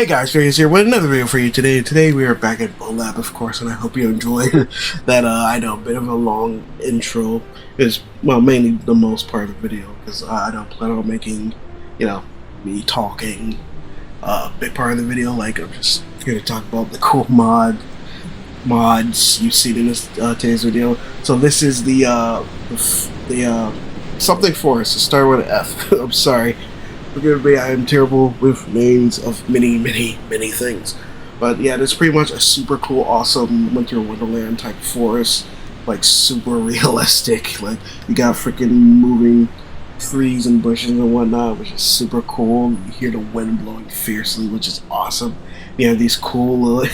Hey guys, James here with another video for you today. Today we are back at Bonelab, of course, and I hope you enjoyed that. I know, a bit of a long intro is, well, mainly the most part of the video, because I don't plan on making, me talking a big part of the video. Like, I'm just here to talk about the cool mods you've seen in this today's video. So this is the something forest to start with an F. I'm sorry. Forgive me, I am terrible with names of many things. But yeah, it's pretty much a super cool, awesome Winter Wonderland type forest. Like, super realistic. Like, you got freaking moving trees and bushes and whatnot, which is super cool. You hear the wind blowing fiercely, which is awesome. You have these cool,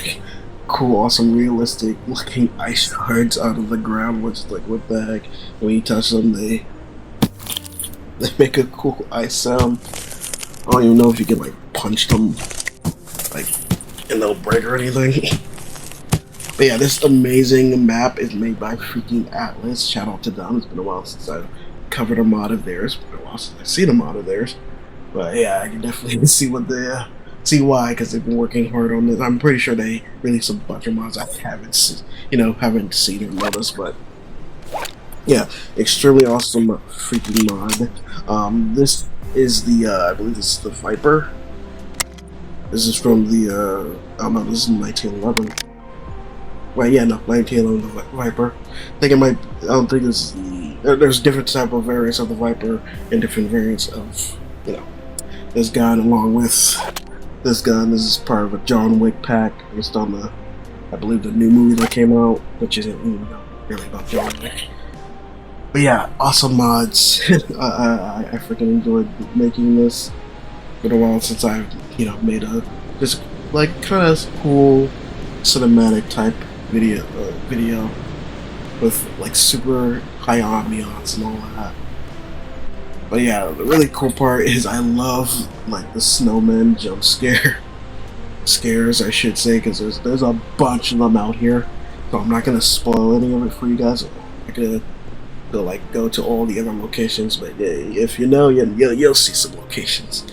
awesome, realistic looking ice shards out of the ground, which is like, what the heck? When you touch them, they make a cool ice sound. I don't even know if you can, like, punch them, like, and they'll break or anything. But yeah, this amazing map is made by freaking Atlas. Shout out to them. It's been a while since I covered a mod of theirs. It's been a while since I've seen a mod of theirs. But yeah, I can definitely see what they, see why, because they've been working hard on this. I'm pretty sure they released a bunch of mods I haven't seen or noticed, but yeah, extremely awesome freaking mod. This is the, I believe this is the Viper. This is from the, I don't know, this is 1911. Well, yeah, no, 1911, the Viper. I think it might, I don't think this is the, there's different type of variants of the Viper and different variants of, this gun along with this gun. This is part of a John Wick pack based on the, I believe, the new movie that came out, which isn't really about John Wick. But yeah, awesome mods. I freaking enjoyed making this. Been a while since I've, made a just like kind of cool cinematic type video with like super high ambiance and all that. But yeah, the really cool part is I love like the snowman jump scares, I should say, because there's a bunch of them out here. So I'm not gonna spoil any of it for you guys. I'm not gonna go to all the other locations, but yeah, if you know, you'll see some locations.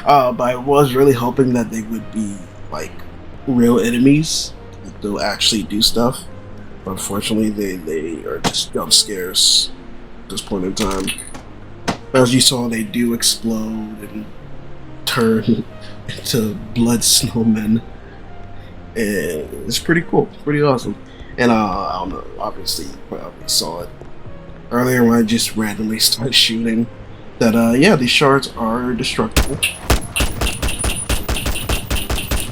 But I was really hoping that they would be like real enemies, that they'll actually do stuff. But unfortunately, they are just jump scares at this point in time. As you saw, they do explode and turn into blood snowmen, and it's pretty cool, pretty awesome. And I don't know, obviously you probably saw it earlier when I just randomly started shooting. that yeah, these shards are destructible.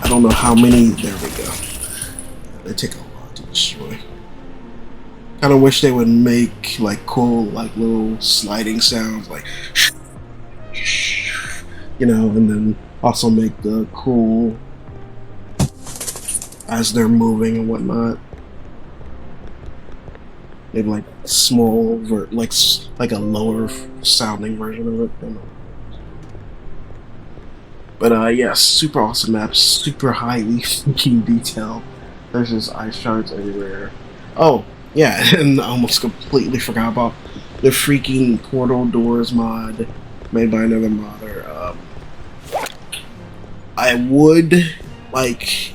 I don't know how many. There we go. They take a lot to destroy. Kind of wish they would make like cool, like little sliding sounds, like and then also make the cool as they're moving and whatnot. Maybe like small, like a lower sounding version of it. But yes, super awesome map, super highly fucking detailed. There's just ice shards everywhere. Oh yeah, and I almost completely forgot about the freaking portal doors mod made by another modder. I would like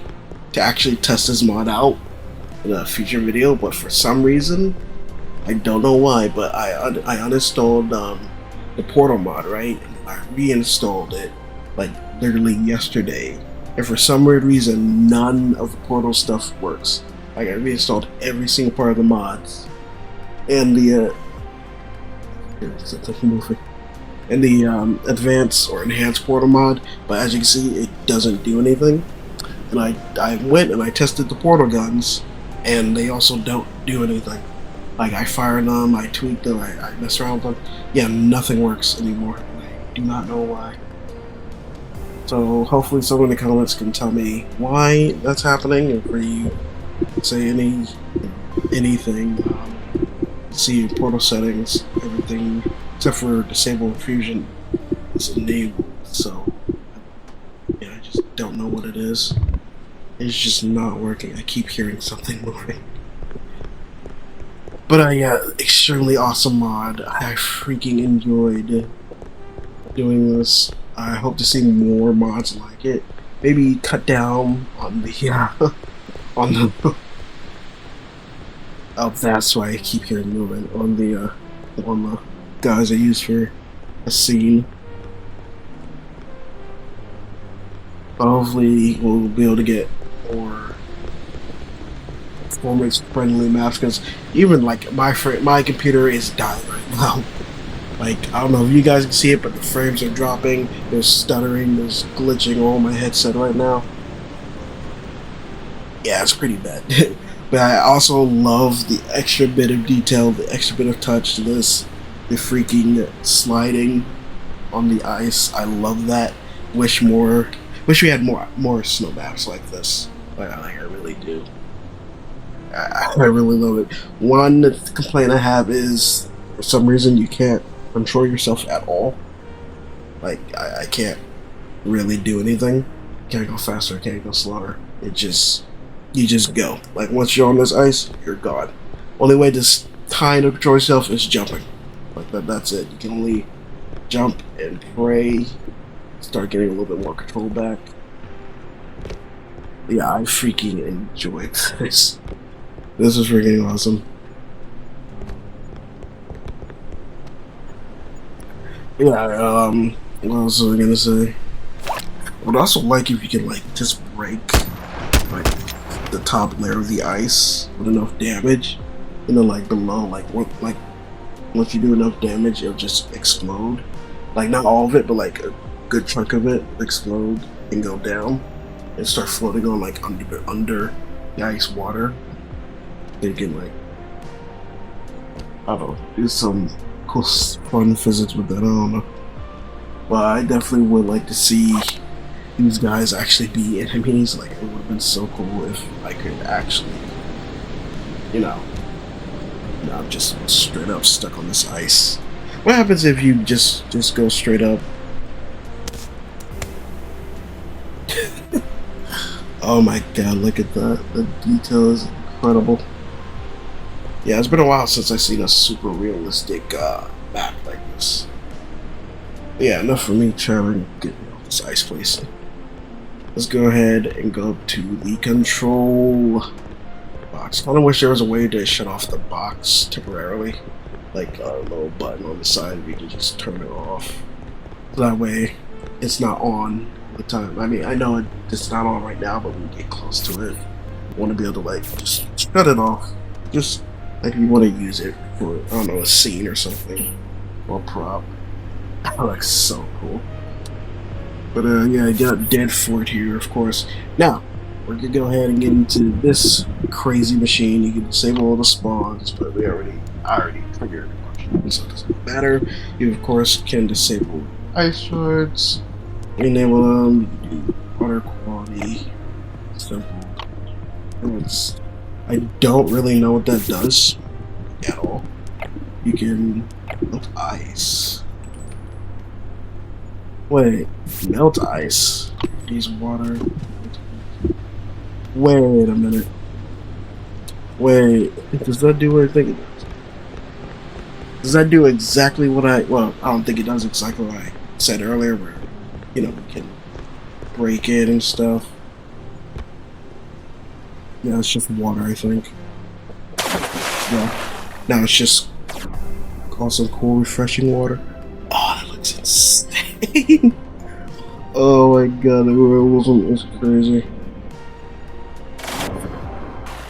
to actually test this mod out in a future video, but for some reason, I don't know why, but I uninstalled the portal mod, right? And I reinstalled it like literally yesterday, and for some weird reason, none of the portal stuff works. Like I reinstalled every single part of the mods, and the advanced or enhanced portal mod, but as you can see, it doesn't do anything. And I went and I tested the portal guns, and they also don't do anything. Like I fired them, I tweaked them, I messed around with them. Yeah, nothing works anymore. I do not know why. So hopefully someone in the comments can tell me why that's happening, and for you say anything. See portal settings, everything except for disable infusion is enabled. So yeah, I just don't know what it is. It's just not working. I keep hearing something moving. But yeah, extremely awesome mod. I freaking enjoyed doing this. I hope to see more mods like it. Maybe cut down on the on the. Oh, that's why I keep hearing movement on the guys I use for a scene. But hopefully we'll be able to get more performance friendly maps, because even like my computer is dying right now. Like I don't know if you guys can see it, but the frames are dropping. There's stuttering. There's glitching on my headset right now. Yeah, it's pretty bad. But I also love the extra bit of detail, the extra bit of touch to this. The freaking sliding on the ice. I love that. Wish we had more snow maps like this. Like I really do. I really love it. One complaint I have is for some reason you can't control yourself at all. Like I can't really do anything. Can't go faster, can't go slower. You just go. Like once you're on this ice, you're gone. Only way to kind of control yourself is jumping. Like that's it. You can only jump and pray. Start getting a little bit more control back. Yeah, I freaking enjoyed this. This is freaking awesome. Yeah, what else was I gonna say? I would also like if you can like just break like the top layer of the ice with enough damage, and then like below, like once you do enough damage, it'll just explode. Like not all of it, but like a good chunk of it explode and go down and start floating on like under the ice water. They can like, I don't know, do some cool fun physics with that. I don't know, but I definitely would like to see these guys actually be enemies. Like it would have been so cool if I could actually, not just straight up stuck on this ice. What happens if you just go straight up? Oh my god, look at that. The detail is incredible. Yeah, it's been a while since I've seen a super realistic map like this. But yeah, enough for me trying to get this ice place. Let's go ahead and go up to the control box. I kind of wish there was a way to shut off the box temporarily. Like a little button on the side where you can just turn it off. So that way it's not on the time. I mean, I know it's not on right now, but when we get close to it, I want to be able to like just shut it off. Just like if you want to use it for, I don't know, a scene or something, or a prop. That looks so cool. But yeah, I got dead fort here, of course. Now, we're gonna go ahead and get into this crazy machine. You can disable all the spawns, but I already triggered it, so it doesn't matter. You of course can disable ice shards, enable them, you can do water quality, simple. I don't really know what that does at all. You can melt ice. Wait, melt ice. Use water. Wait a minute. Wait, does that do what I think it does? Does that do exactly what well, I don't think it does exactly what I said earlier, where, you know, we can break it and stuff. Yeah, it's just water, I think. Yeah. Now it's just also cool, refreshing water. Oh, that looks insane. Oh my god, the world was crazy.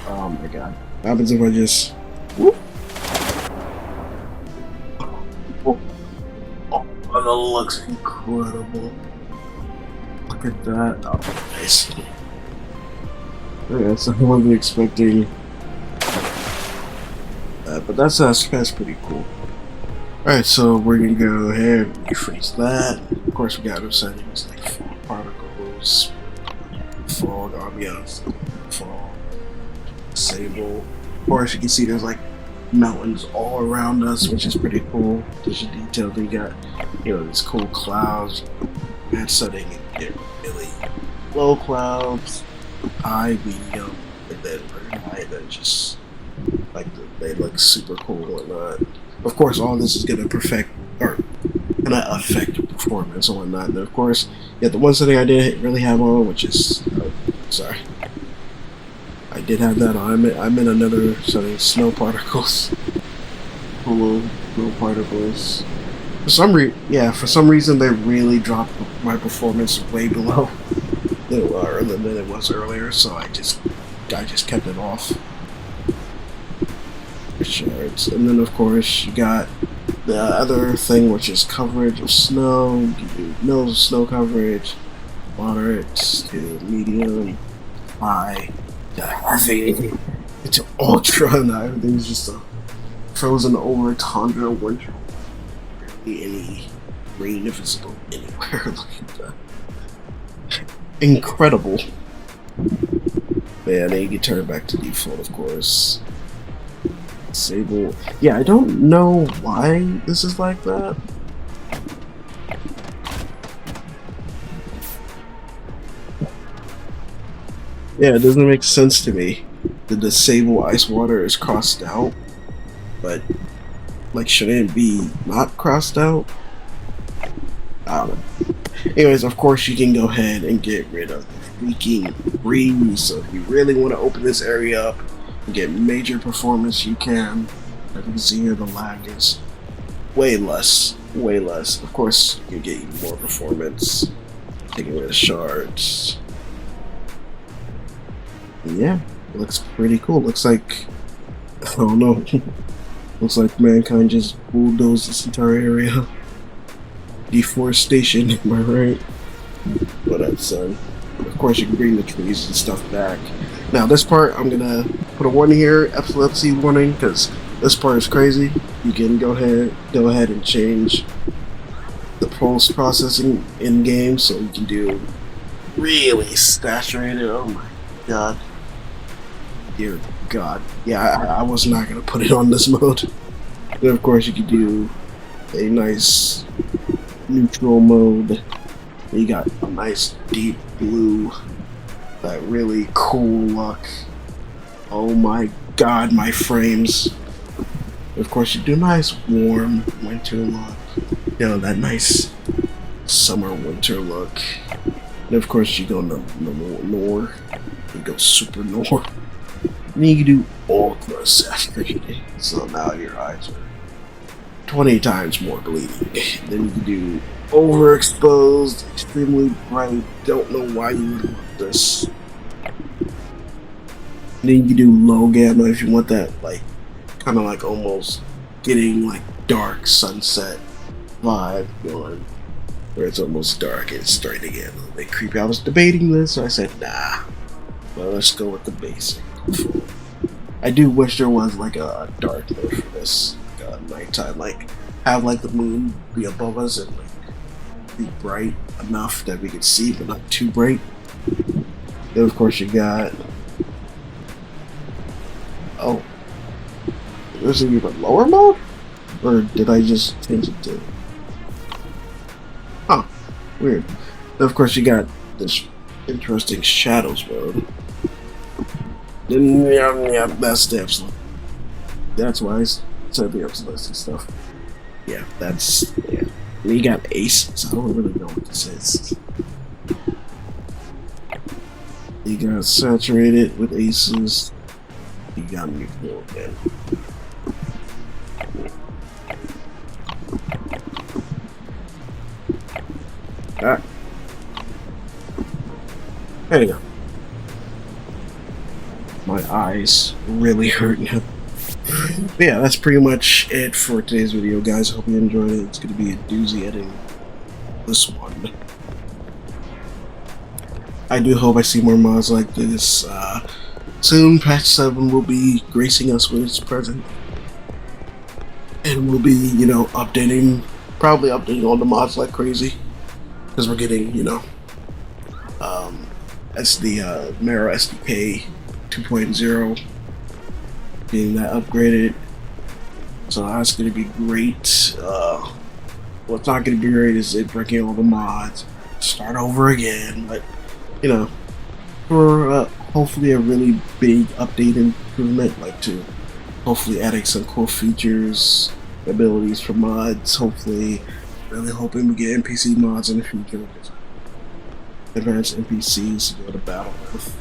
Oh my god. What happens if I just... Whoop? Oh, that looks incredible. Look at that. Oh, nice. Yeah, so I wasn't expecting that, but that's pretty cool. Alright, so we're gonna go ahead and refreeze that. Of course, we got our settings like fog particles, fog ambiance, fog, disable. Of course, you can see there's like mountains all around us, which is pretty cool. There's your detail. Then you got, you know, these cool clouds. That setting, get really low clouds, high, medium, and then very high, and then just like they look super cool and whatnot. Of course, all this is gonna gonna affect performance and whatnot. And of course, yeah, the one setting I didn't really have on, which is, sorry, I did have that on. I'm in another setting, snow particles, cool snow particles. For some reason they really dropped my performance way below than it was earlier, so I just kept it off. Shards. And then of course you got the other thing, which is coverage of snow. You do no snow coverage, moderate to medium, high to heavy, to ultra, and everything's just a frozen over tundra winter. Any rain if it's anywhere. Look at that. Incredible. But yeah, then you can turn it back to default, of course. Disable. Yeah, I don't know why this is like that. Yeah, it doesn't make sense to me. The disable ice water is crossed out, but like, shouldn't it be not crossed out? I don't know. Anyways, of course, you can go ahead and get rid of the freaking breeze. So if you really want to open this area up and get major performance, you can. As you can see here, the lag is way less. Way less. Of course, you can get even more performance. Taking rid of shards. And yeah, it looks pretty cool. Looks like, I don't know. Looks like mankind just bulldozed this entire area. Deforestation, am I right? But that's of course you can bring the trees and stuff back. Now this part, I'm gonna put a warning here, epilepsy warning, because this part is crazy. You can go ahead and change the post processing in game, so you can do really saturated. Oh my god. Dear God. Yeah, I was not going to put it on this mode. And of course you could do a nice neutral mode. You got a nice deep blue. That really cool look. Oh my god, my frames. And of course you do nice warm winter look. You know, that nice summer winter look. And of course you go Nor. You go super Nor. And then you can do ultra saturated, so now your eyes are 20 times more bleeding. Then you can do overexposed, extremely bright. Don't know why you would want this. And then you can do low gamma if you want that, like, kind of like almost getting like dark sunset vibe going where it's almost dark and it's starting to get a little bit creepy. I was debating this, so I said, nah, well, let's go with the basic. I do wish there was like a dark mode for this nighttime, like have like the moon be above us and like be bright enough that we could see, but not too bright. Then of course you got, oh, there's an even lower mode, or did I just change it to? Oh, weird. Then of course you got this interesting shadows mode. Yeah, that's the absolute. That's why I said the absolute stuff. Yeah, that's, yeah. And you got aces. I don't really know what this is. You got saturated with aces. You got neutral again. Ah. There you go. My eyes really hurt now. But yeah, that's pretty much it for today's video, guys. Hope you enjoyed it. It's going to be a doozy editing this one. I do hope I see more mods like this. Soon, patch 7 will be gracing us with its presence. And we'll be, you know, probably updating all the mods like crazy. Because we're getting, you know, that's the Mero SDK 2.0, getting that upgraded, so that's going to be great. What's not going to be great is it breaking all the mods, start over again, but you know, for hopefully a really big update improvement, like to hopefully adding some cool features, abilities for mods, hopefully really hoping we get NPC mods in the future, advanced NPCs to go to battle with,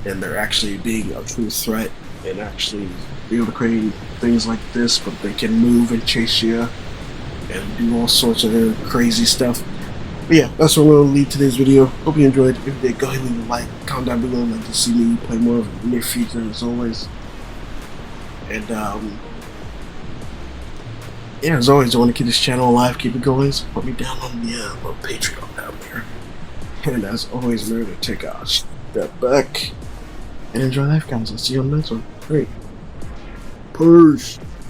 and they're actually being a true threat and actually be able to create things like this, but they can move and chase you and do all sorts of crazy stuff. But yeah, that's what we'll leave today's video. Hope you enjoyed. If you did, go ahead and leave a like, comment down below, like to see me play more of the near future as always. And yeah, as always, I want to keep this channel alive, keep it going, so put me down on the little Patreon down there. And as always, remember to take a step back and enjoy life, guys. I'll see you on the next one. Great. Peace.